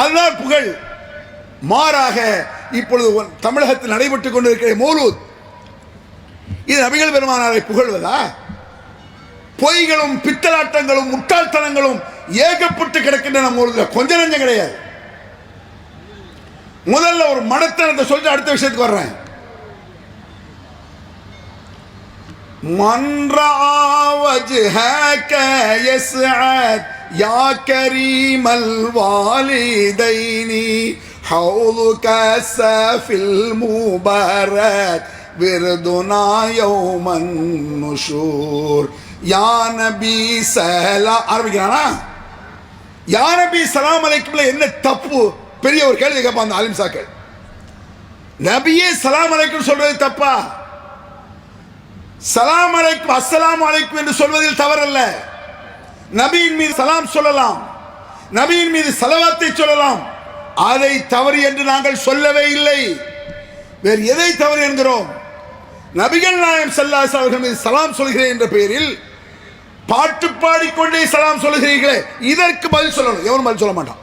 அதுதான் புகழ். மாறாக இப்பொழுது தமிழகத்தில் நடைபெற்றுக் கொண்டிருக்கிற மௌலூத், இது நபிகள் பெருமானாரை புகழ்வதா? பொய்களும் பித்தலாட்டங்களும் முட்டாள்தனங்களும் ஏகப்பட்டு கிடக்கின்றன. மௌலூத்ல கொஞ்ச நஞ்சம் கிடையாது. முதல்ல ஒரு மடத்தனத்தை சொல்லிட்டு அடுத்த விஷயத்துக்கு வர்றேன். மன்றா வஜ்ஹக யஸ்அத் யா கரீமல் வாலிதைனி ஹௌலுக ஸஃபில் முபாரக் விர்துனா யௌமன் நுஷூர் யா நபி ஸலாம். ஆரம்பிக்கிறானா? யா நபி ஸலாம் அலைக்கும்ல என்ன தப்பு? பெரிய ஒரு கேள்வி கேட்பான் அந்த ஆலிம் சாக்கள். நபியே ஸலாம் அலைக்கும் சொல்றது தப்பா? சலாம் அலைக்கும் அஸ்ஸலாமு அலைக்கும் என்று சொல்வதில் தவறல்ல. நபியின் மீது சலாம் சொல்லலாம், நபியின் மீது ஸலவாத்தை சொல்லலாம். அதை தவறு என்று நாங்கள் சொல்லவே இல்லை. வேறு எதை தவறு என்கிறோம்? நபிகள் நாயகம் ஸல்லல்லாஹு அலைஹி வஸல்லம் மீது சலாம் சொல்கிறேன் என்ற பெயரில் பாட்டு பாடிக்கொண்டே சலாம் சொல்கிறீர்களே, இதற்கு பதில் சொல்லணும். எவரும் பதில் சொல்ல மாட்டான்.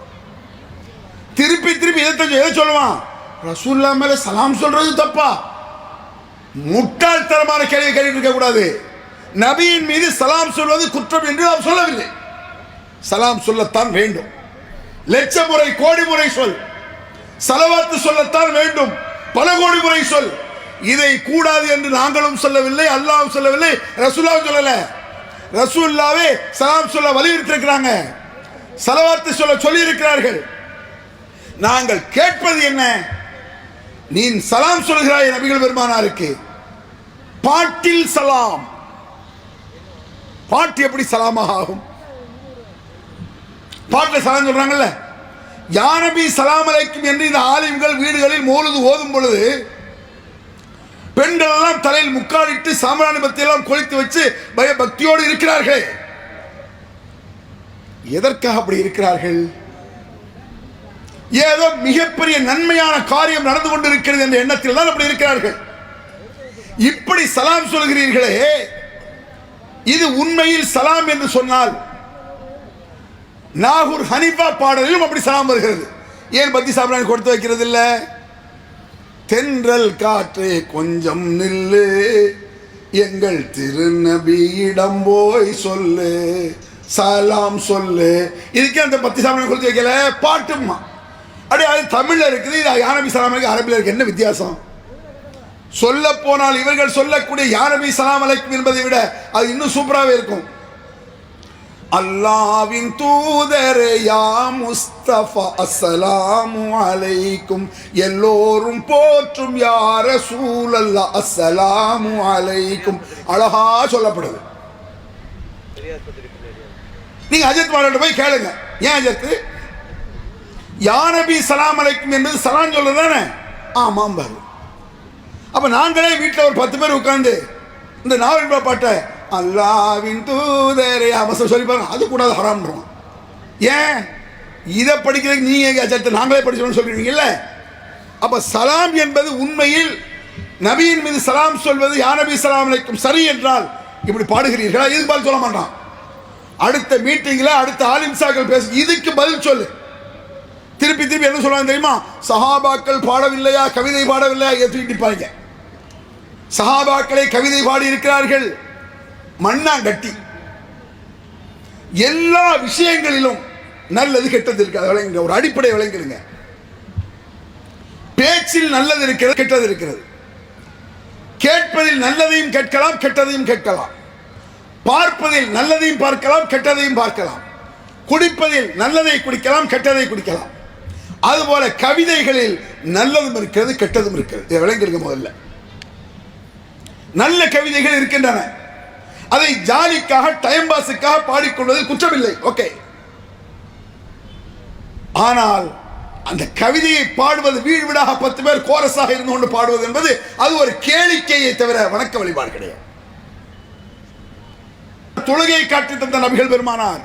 திருப்பி திருப்பி எதை சொல்லுவான்? ரசூலுல்லாஹ் மேல சலாம் சொல்றது தப்பா? முட்டாள்தனமான கேள்வி கேட்டு இருக்க கூடாது. நபியின் மீது சலாம் சொல்வது குற்றம் என்று நாம் சொல்லவில்லை. சலாம் சொல்லத்தான் வேண்டும். லட்ச முறை கோடி முறை சொல். ஸலவாத்து சொல்லத்தான் வேண்டும். பல கோடி முறை சொல். இதை கூடாது என்று நாங்களும் சொல்லவில்லை, அல்லாஹ்வும் சொல்லவில்லை, ரசூலுல்லாஹ் சொல்லல. ரசூலுல்லாஹ்வே சலாம் சொல்ல வலியுறுத்தி இருக்கிறாங்க, ஸலவாத்து சொல்ல சொல்லி இருக்கிறார்கள். நாங்கள் கேட்பது என்ன? நீ சலாம் சொல்கிறாய் நபிகள் பெருமானாருக்கு, பாட்டில் சலாம். பாட்டு எப்படி சலாமாக ஆகும்? பாட்டில் சலாம் சொல்றாங்கல்ல, யா நபி ஸலாம் அலைக்கும் என்று இந்த ஆலிம்கள் வீடுகளில் மௌலூத் ஓதும் பொழுது பெண்கள் எல்லாம் தலையில் முக்காடிட்டு சாம்பிராணி பத்தி எல்லாம் கொளுத்தி வச்சு பயபக்தியோடு இருக்கிறார்கள். எதற்காக அப்படி இருக்கிறார்கள்? ஏதோ மிகப்பெரிய நன்மையான காரியம் நடந்து கொண்டிருக்கிறது என்ற எண்ணத்தில் தான் அப்படி இருக்கிறார்கள். இப்படி சலாம் சொல்கிறீர்களே, இது உண்மையில் சலாம் என்று சொன்னால் நாகூர் ஹனீஃபா பாடலிலும் அப்படி சலாம் வருகிறது. ஏன் பத்தி சாம்பிராணி கொடுத்து வைக்கிறது இல்ல? தென்றல் காற்றே கொஞ்சம் நில்லு, எங்கள் திருநபியிடம் போய் சொல்லு, சலாம் சொல்லு. இதுக்கே அந்த பத்தி சாம்பிராணி கொடுத்து வைக்கல, பாட்டுமா. அப்படி அது தமிழ்ல இருக்குது, இது யா நபி ஸலாம் அலைக்கும் அரபில இருக்கு. என்ன வித்தியாசம்? சொல்ல போனால் இவர்கள் சொல்லக்கூடிய யா நபி ஸலாம் அலைக்கும் என்பதை விட அது இன்னும் சூப்பராகவே இருக்கும். அல்லாஹ்வின் தூதரே யா முஸ்தபா அஸ்ஸலாமு அலைக்கும், எல்லோரும் போற்றும் யா ரசூலல்லாஹ் அஸ்ஸலாமு அலைக்கும். அழகா சொல்லப்படுது. நீங்க அஜத் மாலிட்ட போய் கேளுங்க, ஏன் அஜத் யா நபி ஸலாம் அலைக்கும் என்பது சலாம் சொல்றது தானே? ஆமாம் பாரு. அப்ப நாங்களே வீட்டில் ஒரு 10 பேர் உட்கார்ந்து இந்த நாவல் பாட்டை அல்லாஹ்வின் தூதரே அவசரம் சொல்லி பாருங்க, அது கூடாது, ஹராம்ன்றோம். ஏன்? இதை படிக்கிறதுக்கு நீங்க அஜத் நாங்களே படிச்சோம்னு சொல்றீங்கல்ல. அப்ப சலாம் என்பது உண்மையில் நபியின் மீது சலாம் சொல்வது யா நபி ஸலாம் அலைக்கும் சரி என்றால் இப்படி பாடுகிறீர்களா? இதுக்கு பதில் சொல்ல மாட்டான். அடுத்த மீட்டிங்ல அடுத்த ஆலிம்சாக்கள் பேச இதுக்கு பதில் சொல்லு. திருப்பி திருப்பி என்ன சொல்றாங்க தெரியுமா? சஹாபாக்கள் பாடவில்லையா, கவிதை பாடவில்லையா? ஏற்றிப்பாங்க. சஹாபாக்களை கவிதை பாடி இருக்கிறார்கள். மண்ணாங்கட்டி. எல்லா விஷயங்களிலும் நல்லது கெட்டது இருக்காது. விளங்குங்க, ஒரு அடிப்படை விளங்குங்க. பேச்சில் நல்லது இருக்கிறது, கெட்டது இருக்கிறது. கேட்பதில் நல்லதையும் கேட்கலாம், கெட்டதையும் கேட்கலாம். பார்ப்பதில் நல்லதையும் பார்க்கலாம், கெட்டதையும் பார்க்கலாம். குடிப்பதில் நல்லதை குடிக்கலாம், கெட்டதை குடிக்கலாம். அதுபோல கவிதைகளில் நல்லதும் இருக்கிறது, கெட்டதும் இருக்கிறது. இதை விளங்கிருங்க. முதல்ல நல்ல கவிதைகள் இருக்கின்றன. அதை ஜாலிக்காக டைம் பாஸுக்காக பாடிக்கொள்வது குற்றமில்லை, ஓகே. ஆனால் அந்த கவிதையை பாடுவது வீடு வீடாக 10 பேர் கோரஸாக இருந்து கொண்டு பாடுவது என்பது அது ஒரு கேளிக்கையை தவிர வணக்க வழிபாடு கிடையாது. தொழுகை காட்டி தந்த நபிகள் பெருமானார்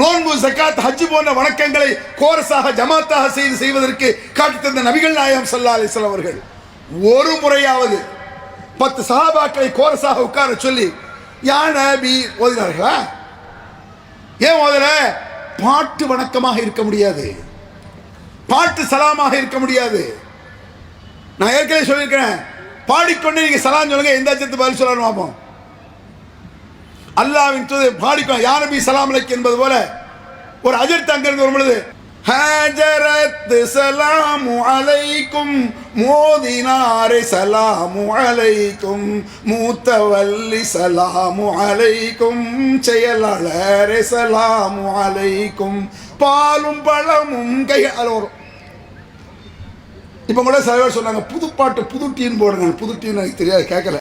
நோன்பு, ஜகாத், ஹஜ் போன்ற வணக்கங்களை கோரஸாக ஜமாத்தாக செய்வதற்கு காட்டி தந்த நபிகள் நாயகம் ஸல்லல்லாஹு அலைஹி வஸல்லம் அவர்கள் ஒரு முறையாவது 10 சஹாபாக்களை கோரஸாக உட்கார சொல்லி யா நபி ஓதினார்களா? ஏன் ஓதல? பாட்டு வணக்கமாக இருக்க முடியாது. பாட்டு சலாமாக இருக்க முடியாது. நான் ஏற்கனவே சொல்லியிருக்கிறேன், பாடிக்கொண்டு நீங்க சலாம் சொல்லுங்க, எந்த அஜத்து பதில் சொல்லணும் பார்ப்போம். அல்லாஹ்வின் தூதர் பாடிக்கொண்டு யா நபி சலாம் அலைக்கும் என்பது போல ஒரு அஜர்த்து அங்கிருந்து வரும் பொழுது ஹஜரத் சலாமு அலைக்கும் மோதினாரே சலாமு அலைக்கும் மூத்தவல்லி சலாமு அலைக்கும் செயலாளரே சலாமு அலைக்கும் பாலும் பழமும் கையால் வரும். இப்போ கூட சில பேர் சொன்னாங்க புது பாட்டு புது டீன் போடுங்க. புது டீன் எனக்கு தெரியாது, கேட்கல.